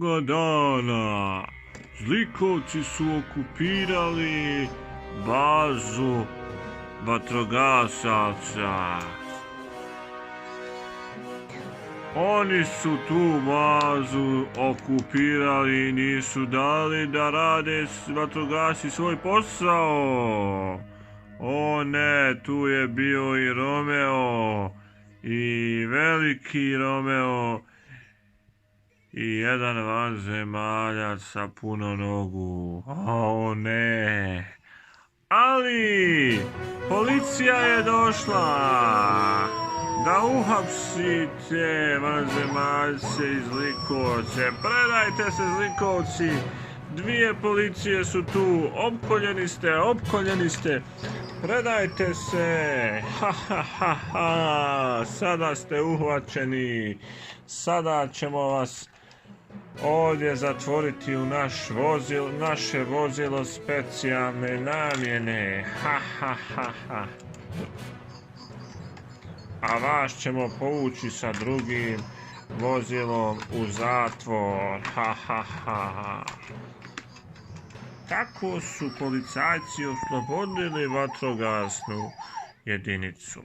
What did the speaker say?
dana zlikovci su okupirali bazu vatrogasaca. Oni su tu bazu okupirali i nisu dali da rade vatrogasci svoj posao. O ne, tu je bio i Romeo, i veliki Romeo, i jedan vanzemaljac sa puno nogu. O ne. Ali policija je došla da uhapsi te vanzemaljce i zlikovce. Predajte se, zlikovci. Dvije policije su tu. Opkoljeni ste. Predajte se. Ha, ha, ha, ha. Sada ste uhvaćeni. Sada ćemo vas ovdje zatvoriti u naše vozilo specijalne namjene. Ha, ha, ha, ha. A vas ćemo povući sa drugim vozilom u zatvor. Ha, ha, ha. Tako su policajci oslobodili vatrogasnu jedinicu.